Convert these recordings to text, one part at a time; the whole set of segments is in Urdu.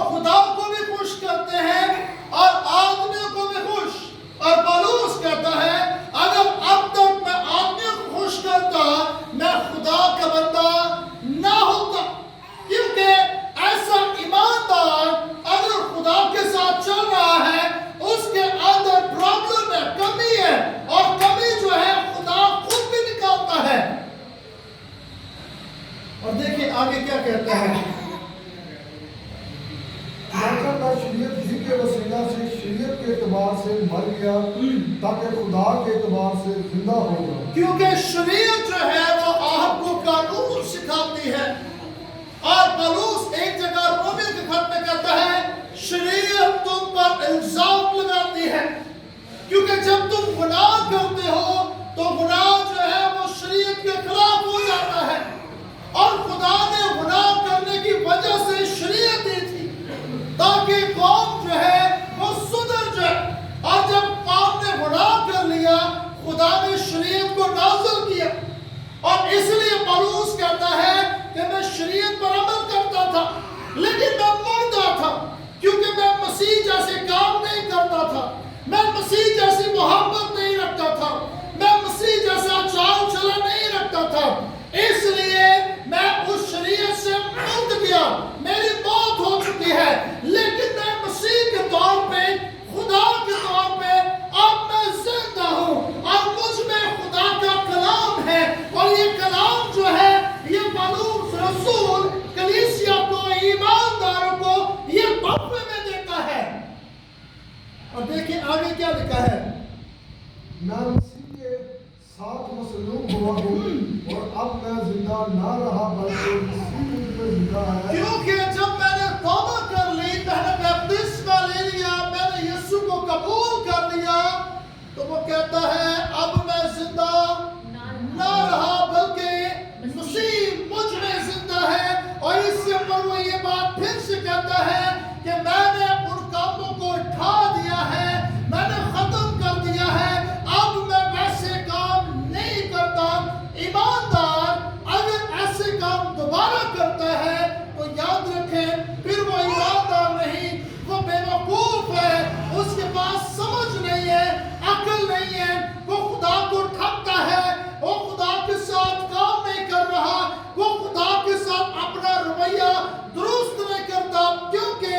خدا کو بھی خوش کرتے ہیں اور آدمیوں کو بھی خوش. اور پولس کہتا ہے اگر اب تک میں آدمیوں کو خوش کرتا میں خدا کا بندہ نہ ہوتا. کیونکہ ایسا ایماندار اگر خدا کے ساتھ چل رہا ہے اس کے اندر پرابلم ہے, کمی ہے, اور کمی جو ہے خدا خود بھی نکالتا ہے. اور دیکھیں آگے کیا کہتا ہے. کا شریعت ہی کے وسیلہ سے شریعت کے اعتبار سے مر گیا تاکہ خدا کے اعتبار سے زندہ ہو جائے. کیونکہ شریعت جو ہے وہ آپ کو قانون سکھاتی ہے. اور پولس ایک جگہ رومیو کے خط میں کہتا ہے شریعت تم پر الزام لگاتی ہے. کیونکہ جب تم گناہ کرتے ہو تو گناہ جو ہے وہ شریعت کے خلاف ہو جاتا ہے. اور خدا نے گناہ کرنے کی وجہ سے شریعت دی تھی تاکہ قوم جو ہے وہ سدھر جائے. اور جب قوم نے گناہ کر لیا خدا نے شریعت کو نازل کیا. اور اس لیے پولس کہتا ہے کہ میں شریعت پر عمل کرتا تھا لیکن میں مردہ تھا, کیونکہ میں مسیح جیسے کام نہیں کرتا تھا, میں مسیح جیسی محبت نہیں رکھتا تھا, میں مسیح جیسا چال چلن نہیں رکھتا تھا. اس لیے میں اس شریعت سے مرد گیا, میری موت ہو چکی ہے. لیکن میں مسیح کے طور پہ خدا کے طور پہ اب میں زندہ ہوں اور مجھ میں خدا کا کلام ہے. اور یہ کلام جو ہے یہ پولس رسول کلیسیا کو, ایمانداروں کو یہ تحفے میں دیتا ہے. اور دیکھیں آگے کیا لکھا ہے. میں مسیح کے ساتھ مصلوب ہوا ہوں اور اب میں زندہ نہ رہا بلکہ مسیح مجھ میں زندہ ہے. کیونکہ جب میں نے توبہ کر لی, میں نے بپتسمہ لے لیا, میں نے یسوع کو قبول کر لیا, تو وہ کہتا ہے اب میں زندہ نہ رہا بلکہ مسیح مجھ میں زندہ ہے. اور اس سے پر وہ یہ بات پھر سے کہتا ہے کہ میں نے ان کاموں کو اٹھا دیا ہے, میں نے ختم کر دیا ہے, اب میں ویسے کام نہیں کرتا. ایماندار اگر ایسے کام دوبارہ کرتا ہے تو یاد رکھیں پھر وہ ایماندار نہیں, وہ بے وقوف ہے, اس کے پاس سمجھ نہیں ہے, عقل نہیں ہے, وہ خدا کو ٹھگتا ہے, وہ خدا کے ساتھ کام نہیں کر رہا, وہ خدا کے ساتھ اپنا رویہ درست نہیں کرتا. کیونکہ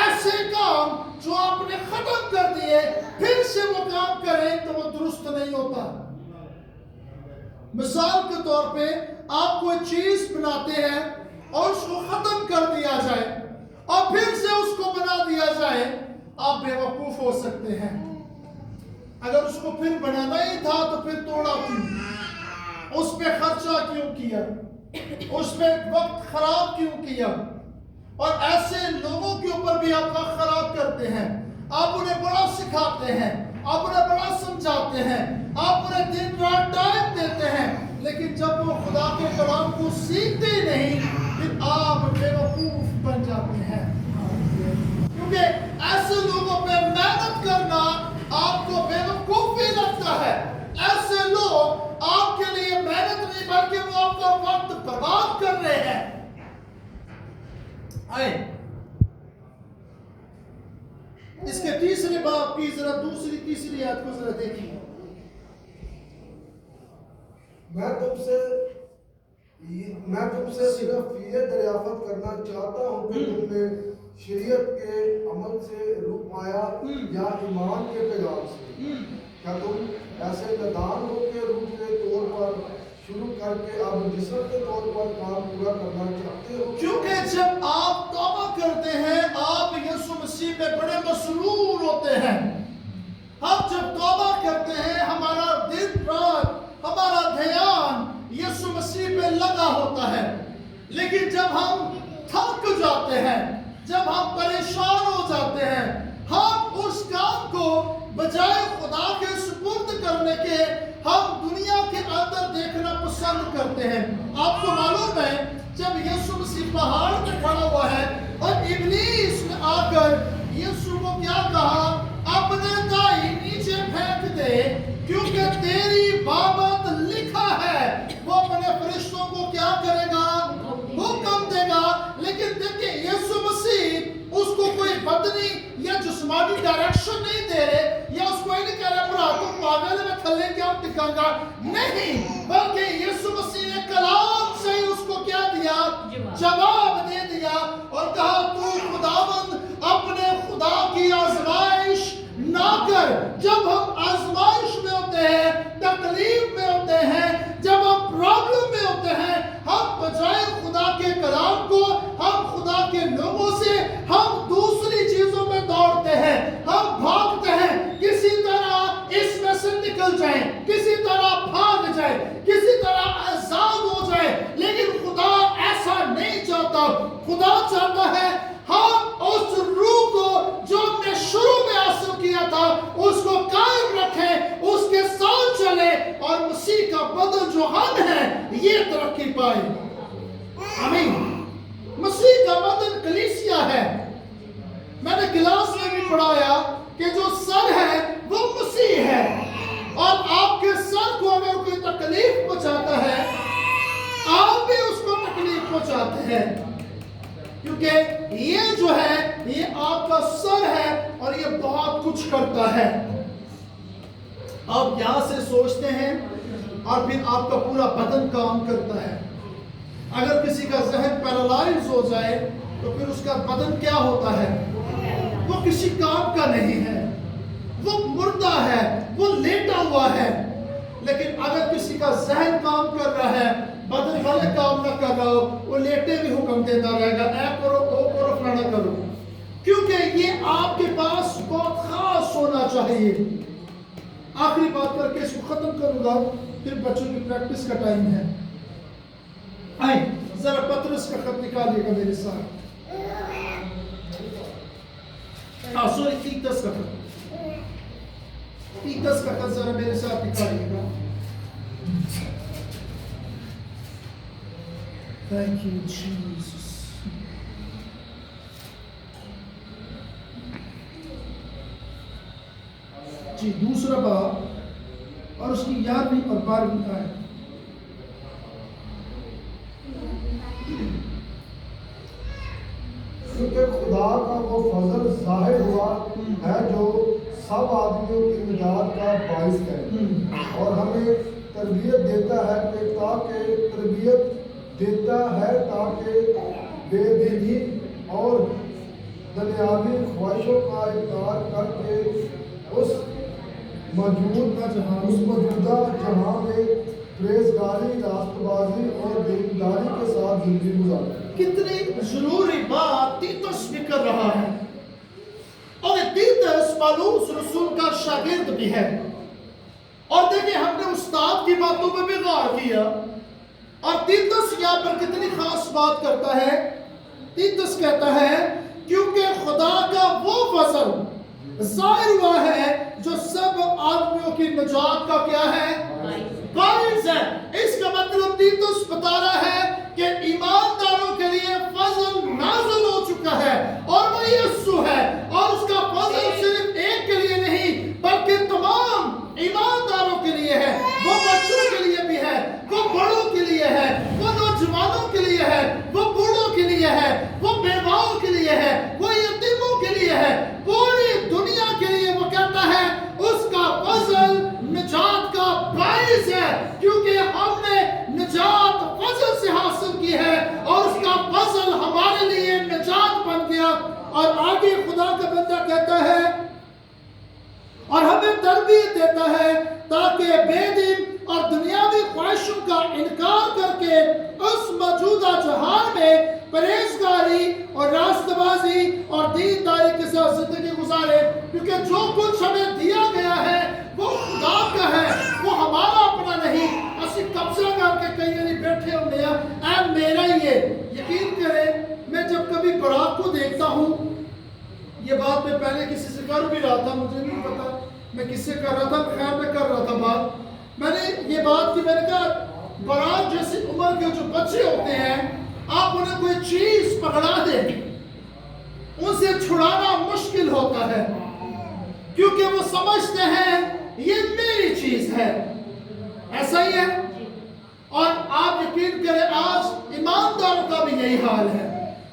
ایسے کام جو آپ نے ختم کر دیے پھر سے وہ کام کریں تو وہ درست نہیں ہوتا. مثال کے طور پہ آپ کوئی چیز بناتے ہیں اور اس کو ختم کر دیا جائے اور پھر سے اس کو بنا دیا جائے, آپ بے وقوف ہو سکتے ہیں. اگر اس کو پھر بنانا ہی تھا تو پھر توڑا کیوں, اس پہ خرچہ کیوں کیا, اس پہ وقت خراب کیوں کیا. اور ایسے لوگوں کے اوپر بھی آپ وقت خراب کرتے ہیں, آپ انہیں بڑا سکھاتے ہیں, آپ انہیں بڑا سمجھاتے ہیں, آپ انہیں دن رات ٹائم دیتے ہیں, لیکن جب وہ خدا کے کلام کو سیکھتے ہی نہیں پھر آپ بے وقوف بن جاتے ہیں. کیونکہ ایسے لوگوں پہ محنت کرنا آپ کو بے وقوفی لگتا ہے. ایسے لوگ آپ کے لیے محنت نہیں بلکہ وہ آپ کا وقت برباد کر رہے ہیں. آئے اس کے تیسرے باب کی ذرا تیسری آیت کو ذرا دیکھیں. میں تم سے صرف یہ دریافت کرنا چاہتا ہوں کہ تم نے شریعت کے عمل سے روح پایا یا ایمان کے پیغام سے. کیا تم ایسے نادان ہو کہ روح کے طور پر شروع کر کے اب جسم کے طور پر کام پورا کرنا چاہتے ہو؟ کیونکہ جب آپ توبہ کرتے ہیں آپ یسوع مسیح میں بڑے مسرور ہوتے ہیں. ہم جب توبہ کرتے ہیں ہمارا دن رات ہمارا دھیان یسوع مسیح پہ لگا ہوتا ہے. لیکن جب ہم تھک جاتے ہیں, جب ہم پریشان ہو جاتے ہیں, ہم اس کام کو بجائے خدا کے سپرد کرنے کے ہم دنیا کے اندر دیکھنا پسند کرتے ہیں. آپ کو معلوم ہے جب یسوع مسیح پہاڑ پہ کھڑا ہوا ہے اور ابلیس نے آ کر یسوع کو کیا کہا, اپنے دائیں نیچے پھینک دے کیونکہ تیری بابت لکھا ہے. وہ اپنے فرشتوں کو کیا کرے گا, حکم دے گا. لیکن دیکھیں یسوع مسیح اس سکھاؤں گا, نہیں, بلکہ یسوع مسیح نے کلام سے ہی اس کو کیا دیا, جواب دے دیا اور کہا تو خداوند اپنے خدا کی آزمائش نہ کر. جب ہم آزمائش میں ہوتے ہیں, تکلیف میں ہوتے ہیں, جب ہم پرابلم میں ہوتے ہیں, ہم بجائے خدا کے کلام کو, ہم خدا کے لوگوں سے, ہم دوسری چیزوں میں دوڑتے ہیں, ہم بھاگتے ہیں, کسی طرح اس میں سے نکل جائیں, کسی طرح بھاگ جائیں, کسی طرح آزاد ہو جائیں. لیکن خدا ایسا نہیں چاہتا. خدا چاہتا ہے ہم اس روح کو جو ہم نے شروع میں حاصل کیا تھا اس کو قائم رکھیں, اس کے ساتھ چلیں اور مسیح کا بدن جو ہم ہیں یہ ترقی پائے. آمین. مسیح کا بدن کلیسیا ہے. میں نے کلاس میں بھی پڑھایا کہ جو سر ہے وہ مسیح ہے, اور آپ کے سر کو اگر کوئی تکلیف پہنچاتا ہے آپ بھی اس کو تکلیف پہنچاتے ہیں, کیونکہ یہ جو ہے یہ آپ کا سر ہے اور یہ بہت کچھ کرتا ہے. آپ یہاں سے سوچتے ہیں اور پھر آپ کا پورا بدن کام کرتا ہے. اگر کسی کا ذہن پیرالائز ہو جائے تو پھر اس کا بدن کیا ہوتا ہے, وہ کسی کام کا نہیں ہے, وہ مردہ ہے, وہ لیٹا ہوا ہے. لیکن اگر کسی کا ذہن کام کر رہا ہے, بدن بھلے کام نہ کر رہا ہو, وہ لیٹے بھی حکم دیتا رہے گا, اے کرو وہ کرو فلانا کرو, کیونکہ یہ آپ کے پاس بہت خاص ہونا چاہیے. آخری بات کر کے اس کو ختم کروں گا, پھر بچوں کی پریکٹس کا ٹائم ہے. آئیں ذرا پطرس کا خط نکالیے گا میرے ساتھ. سوری, تیتس کا خط, تیتس کا خط ذرا میرے ساتھ نکالیے گا. Thank you, Jesus. جی, دوسرا باب اور اس کی 11ویں اور 12ویں آیت. کیونکہ خدا کا وہ فضل ظاہر ہوا ہے جو سب آدمیوں کی نجات کا باعث ہے, اور ہمیں تربیت دیتا ہے تاکہ بے دینی اور دنیاوی خواہشوں کا انکار کر کے اس موجودہ جہاں میں پرہیزگاری, راست بازی اور دینداری کے ساتھ زندگی گزارے. کتنی ضروری بات تیتس بھی کر رہا ہے, اور تیتس پالوس رسول کا شاگرد بھی ہے. اور دیکھیں ہم نے استاد کی باتوں پہ بھی غور کیا, اور تیتس یہاں پر کتنی خاص بات کرتا ہے. تیتس کہتا ہے کیونکہ خدا کا وہ فضل ظاہر ہوا ہے جو سب آدمیوں کی نجات کا کیا ہے, باعث ہے. اس کا مطلب تیتس بتا رہا ہے کہ ایمانداروں کے لیے فضل نازل ہو چکا ہے, اور وہ یسوع ہے, اور اس کا فضل صرف ایک کے لیے نہیں بلکہ تمام ایمانداروں کے لیے ہے. وہ بچوں کے لیے بھی ہے, وہ بڑوں کے لیے ہے, وہ نوجوانوں کے لیے ہے, وہ بوڑھوں کے لیے ہے, وہ بیواؤں کے لیے ہے, وہ یتیموں کے لیے ہے, پوری دنیا کے لیے. وہ کہتا ہے اس کا فضل نجات کا باعث ہے, کیونکہ ہم نے نجات فضل سے حاصل کی ہے, اور اس کا فضل ہمارے لیے نجات بن گیا. اور آگے خدا کا بندہ کہتا ہے اور ہمیں تربیت دیتا ہے تاکہ بے دین اور دنیاوی خواہشوں کا انکار کر کے اس موجودہ جہان میں پرہیزگاری اور راست بازی اور دینداری کے ساتھ زندگی گزارے. کیونکہ جو کچھ ہمیں دیا گیا ہے وہ خدا کا ہے, وہ ہمارا اپنا نہیں. اسی قبضہ کر کے کہیں نہیں بیٹھے ہوں گے اے میرا ہی ہے. یقین کریں میں جب کبھی براق کو دیکھتا ہوں, یہ بات میں پہلے کسی سے کر بھی رہا تھا, مجھے نہیں پتا میں کس سے کر رہا تھا, خیر میں کر رہا تھا بات. میں نے یہ بات کی, میں نے کہا براق جیسی عمر کے جو بچے ہوتے ہیں آپ انہیں کوئی چیز پکڑا دیں ان سے چھڑانا مشکل ہوتا ہے, کیونکہ وہ سمجھتے ہیں یہ میری چیز ہے. ایسا ہی ہے. اور آپ یقین کریں آج ایمانداروں کا بھی یہی حال ہے.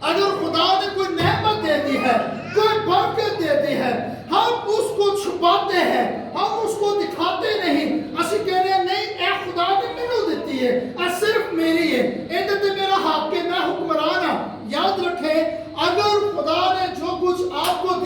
اگر خدا نے کوئی نعمت دے دی ہے, کوئی برکت دے دی ہے, ہم اس کو چھپاتے ہیں, ہم اس کو دکھاتے نہیں. اسی کہنے